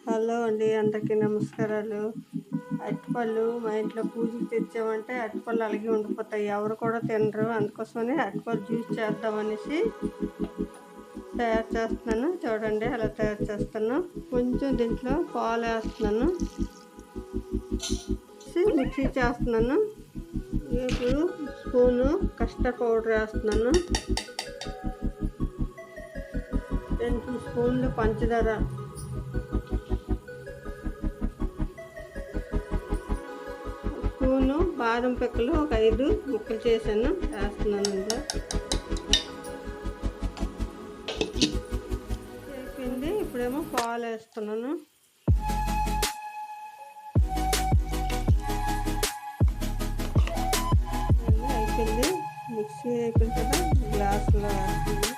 Hello అండి, అందరికీ నమస్కారాలు. అరటిపళ్ళు మా ఇంట్లో పూజకి తెచ్చామంటే అరటిపళ్ళు అలాగే ఉండిపోతాయి, ఎవరు కూడా తినరు. అందుకోసమని అరటిపళ్ళు జ్యూస్ చేద్దామనేసి తయారు చేస్తున్నాను. చూడండి అలా తయారు చేస్తాను. కొంచెం దీంట్లో పాలు వేస్తున్నాను, మిక్సీ చేస్తున్నాను. ఇప్పుడు స్పూను కస్టర్డ్ పౌడర్ వేస్తున్నాను, 2 స్పూన్లు పంచదార, స్పూను బాదం పిక్కలు ఒక 5 ముక్కలు చేశాను వేస్తున్నాను. ఇందులో అయిపోయింది. ఇప్పుడేమో పాలు వేస్తున్నాను. అయిపోయింది. మిక్సీ అయిపోయింది కదా, గ్లాసులో వేస్తున్నాను.